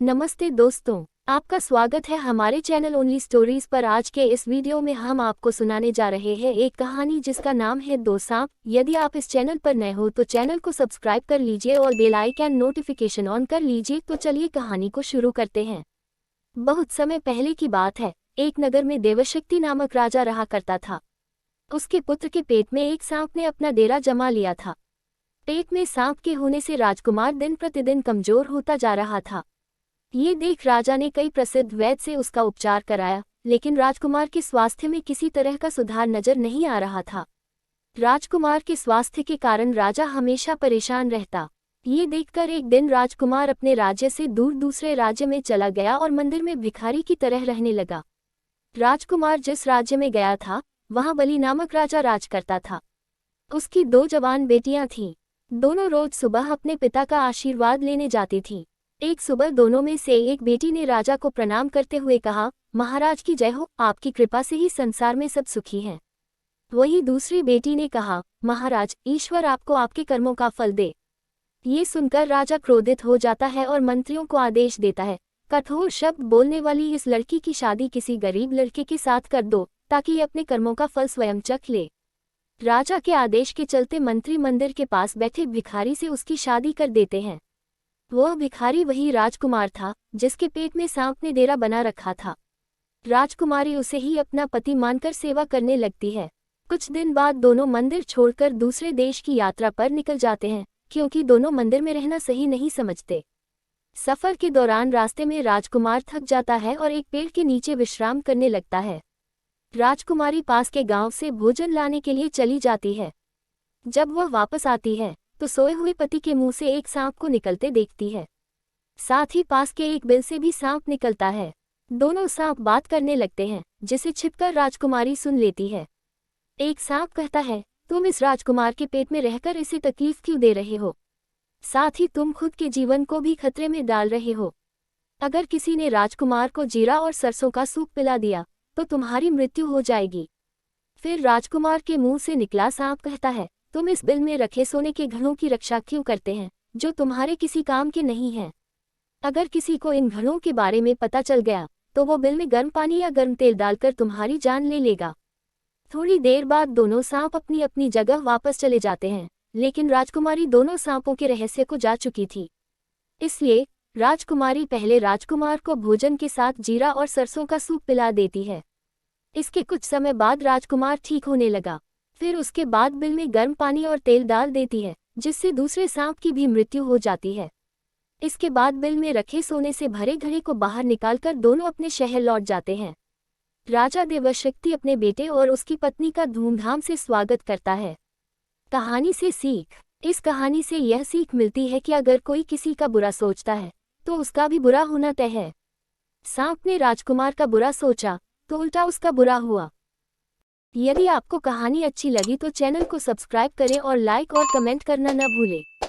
नमस्ते दोस्तों, आपका स्वागत है हमारे चैनल ओनली स्टोरीज पर। आज के इस वीडियो में हम आपको सुनाने जा रहे हैं एक कहानी जिसका नाम है दो सांप। यदि आप इस चैनल पर नए हो तो चैनल को सब्सक्राइब कर लीजिए और बेल आइकन नोटिफिकेशन ऑन कर लीजिए। तो चलिए कहानी को शुरू करते हैं। बहुत समय पहले की बात है, एक नगर में देवशक्ति नामक राजा रहा करता था। उसके पुत्र के पेट में एक सांप ने अपना डेरा जमा लिया था। पेट में सांप के होने से राजकुमार दिन प्रतिदिन कमजोर होता जा रहा था। ये देख राजा ने कई प्रसिद्ध वैद्य से उसका उपचार कराया, लेकिन राजकुमार के स्वास्थ्य में किसी तरह का सुधार नजर नहीं आ रहा था। राजकुमार के स्वास्थ्य के कारण राजा हमेशा परेशान रहता। ये देखकर एक दिन राजकुमार अपने राज्य से दूर दूसरे राज्य में चला गया और मंदिर में भिखारी की तरह रहने लगा। राजकुमार जिस राज्य में गया था, वहां बलि नामक राजा राज करता था। उसकी दो जवान बेटियां थीं। दोनों रोज सुबह अपने पिता का आशीर्वाद लेने जाती थीं। एक सुबह दोनों में से एक बेटी ने राजा को प्रणाम करते हुए कहा, महाराज की जय हो, आपकी कृपा से ही संसार में सब सुखी हैं। वहीं दूसरी बेटी ने कहा, महाराज, ईश्वर आपको आपके कर्मों का फल दे। ये सुनकर राजा क्रोधित हो जाता है और मंत्रियों को आदेश देता है, कठोर शब्द बोलने वाली इस लड़की की शादी किसी गरीब लड़के के साथ कर दो, ताकि ये अपने कर्मों का फल स्वयं चख ले। राजा के आदेश के चलते मंत्री मंदिर के पास बैठे भिखारी से उसकी शादी कर देते हैं। वह भिखारी वही राजकुमार था जिसके पेट में सांप ने डेरा बना रखा था। राजकुमारी उसे ही अपना पति मानकर सेवा करने लगती है। कुछ दिन बाद दोनों मंदिर छोड़कर दूसरे देश की यात्रा पर निकल जाते हैं, क्योंकि दोनों मंदिर में रहना सही नहीं समझते। सफर के दौरान रास्ते में राजकुमार थक जाता है और एक पेड़ के नीचे विश्राम करने लगता है। राजकुमारी पास के गांव से भोजन लाने के लिए चली जाती है। जब वह वापस आती है तो सोए हुए पति के मुंह से एक सांप को निकलते देखती है। साथ ही पास के एक बिल से भी सांप निकलता है। दोनों सांप बात करने लगते हैं, जिसे छिपकर राजकुमारी सुन लेती है। एक सांप कहता है, तुम इस राजकुमार के पेट में रहकर इसे तकलीफ क्यों दे रहे हो? साथ ही तुम खुद के जीवन को भी खतरे में डाल रहे हो। अगर किसी ने राजकुमार को जीरा और सरसों का सूप पिला दिया तो तुम्हारी मृत्यु हो जाएगी। फिर राजकुमार के मुंह से निकला सांप कहता है, तुम इस बिल में रखे सोने के घड़ों की रक्षा क्यों करते हैं, जो तुम्हारे किसी काम के नहीं हैं? अगर किसी को इन घड़ों के बारे में पता चल गया तो वो बिल में गर्म पानी या गर्म तेल डालकर तुम्हारी जान ले लेगा। थोड़ी देर बाद दोनों सांप अपनी अपनी जगह वापस चले जाते हैं, लेकिन राजकुमारी दोनों सांपों के रहस्य को जा चुकी थी। इसलिए राजकुमारी पहले राजकुमार को भोजन के साथ जीरा और सरसों का सूप पिला देती है। इसके कुछ समय बाद राजकुमार ठीक होने लगा। फिर उसके बाद बिल में गर्म पानी और तेल डाल देती है, जिससे दूसरे सांप की भी मृत्यु हो जाती है। इसके बाद बिल में रखे सोने से भरे घड़े को बाहर निकालकर दोनों अपने शहर लौट जाते हैं। राजा देवशक्ति अपने बेटे और उसकी पत्नी का धूमधाम से स्वागत करता है। कहानी से सीख। इस कहानी से यह सीख मिलती है कि अगर कोई किसी का बुरा सोचता है तो उसका भी बुरा होना तय है। सांप ने राजकुमार का बुरा सोचा तो उल्टा उसका बुरा हुआ। यदि आपको कहानी अच्छी लगी तो चैनल को सब्सक्राइब करें और लाइक और कमेंट करना न भूलें।